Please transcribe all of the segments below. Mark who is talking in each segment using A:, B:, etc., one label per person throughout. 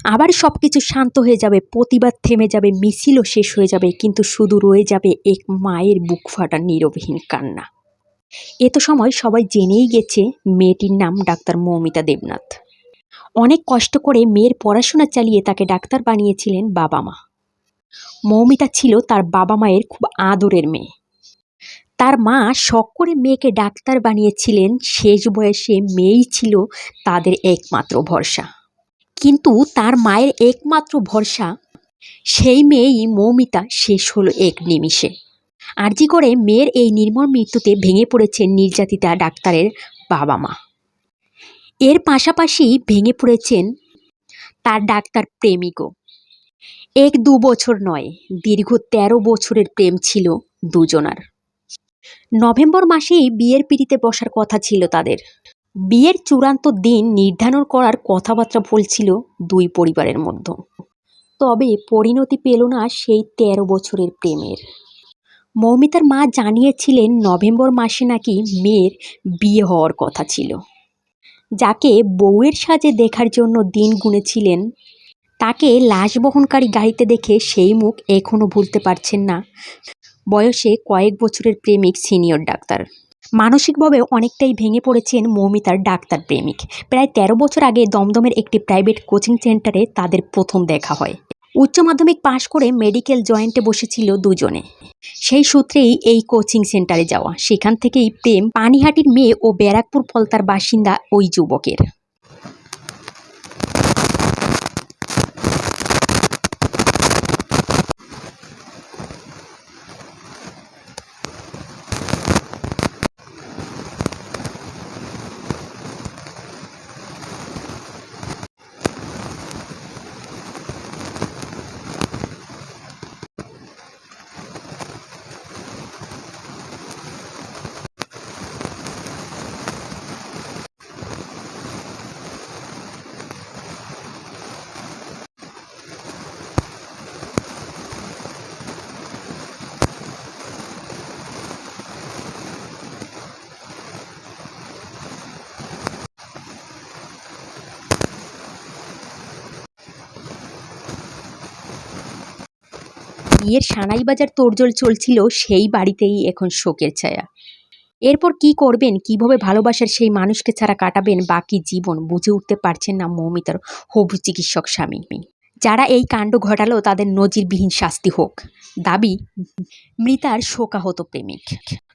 A: আবার সবকিছু শান্ত হয়ে যাবে, প্রতিবাদ থেমে যাবে, মিছিলও শেষ হয়ে যাবে, কিন্তু শুধু রয়ে যাবে এক মায়ের বুক ফাটা নীরবহীন কান্না। এত সময় সবাই জেনেই গেছে মেয়েটির নাম ডাক্তার মৌমিতা দেবনাথ। অনেক কষ্ট করে মেয়ের পড়াশোনা চালিয়ে তাকে ডাক্তার বানিয়েছিলেন বাবা মা। মৌমিতা ছিল তার বাবা মায়ের খুব আদরের মেয়ে। তার মা শখ করে মেয়েকে ডাক্তার বানিয়েছিলেন, শেষ বয়সে মেয়েই ছিল তাদের একমাত্র ভরসা। কিন্তু তার মায়ের একমাত্র ভরসা সেই মেয়েই মৌমিতা শেষ হলো এক নিমিষে। আরজি করে মেয়ের এই নির্মম মৃত্যুতে ভেঙে পড়েছেন নির্যাতিতা ডাক্তারের বাবা মা। এর পাশাপাশি ভেঙে পড়েছেন তার ডাক্তার প্রেমিকও। 1-2 বছর নয়, দীর্ঘ 13 বছরের প্রেম ছিল দুজনার। নভেম্বর মাসেই বিয়ের পিঁড়িতে বসার কথা ছিল তাদের। বিয়ের চূড়ান্ত দিন নির্ধারণ করার কথাবার্তা বলছিল দুই পরিবারের মধ্যে। তবে পরিণতি পেল না সেই 13 বছরের প্রেমের। মৌমিতার মা জানিয়েছিলেন নভেম্বর মাসে নাকি মেয়ের বিয়ে হওয়ার কথা ছিল। যাকে বউয়ের সাজে দেখার জন্য দিন গুনেছিলেন, তাকে লাশ বহনকারী গাড়িতে দেখে সেই মুখ এখনও ভুলতে পারছেন না বয়সে কয়েক বছরের প্রেমিক সিনিয়র ডাক্তার। মানসিকভাবে অনেকটাই ভেঙে পড়েছেন মৌমিতার ডাক্তার প্রেমিক। প্রায় 13 বছর আগে দমদমের একটি প্রাইভেট কোচিং সেন্টারে তাদের প্রথম দেখা হয়। উচ্চ মাধ্যমিক পাশ করে মেডিকেল জয়েন্টে বসেছিল দুজনে। সেই সূত্রেই এই কোচিং সেন্টারে যাওয়া, সেখান থেকেই প্রেম পানিহাটির মেয়ে ও ব্যারাকপুর পলতার বাসিন্দা ওই যুবকের। বিয়ের সানাই বাজার তোড়জোড় চলছিল, সেই বাড়িতেই এখন শোকের ছায়া। এরপর কি করবেন, কিভাবে ভালোবাসার সেই মানুষকে ছাড়া কাটাবেন বাকি জীবন, বুঝে উঠতে পারছেন না মৌমিতার হবু চিকিৎসক স্বামী। যারা এই কাণ্ড ঘটালো তাদের নজিরবিহীন শাস্তি হোক, দাবি মৃতার শোকাহত প্রেমিক।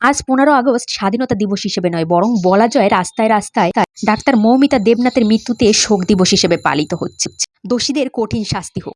A: আজ 15 আগস্ট স্বাধীনতা দিবস হিসেবে নয়, বরং বলা যায় রাস্তায় রাস্তায় ডাক্তার মৌমিতা দেবনাথের মৃত্যুতে শোক দিবস হিসেবে পালিত হচ্ছে। দোষীদের কঠিন শাস্তি হোক।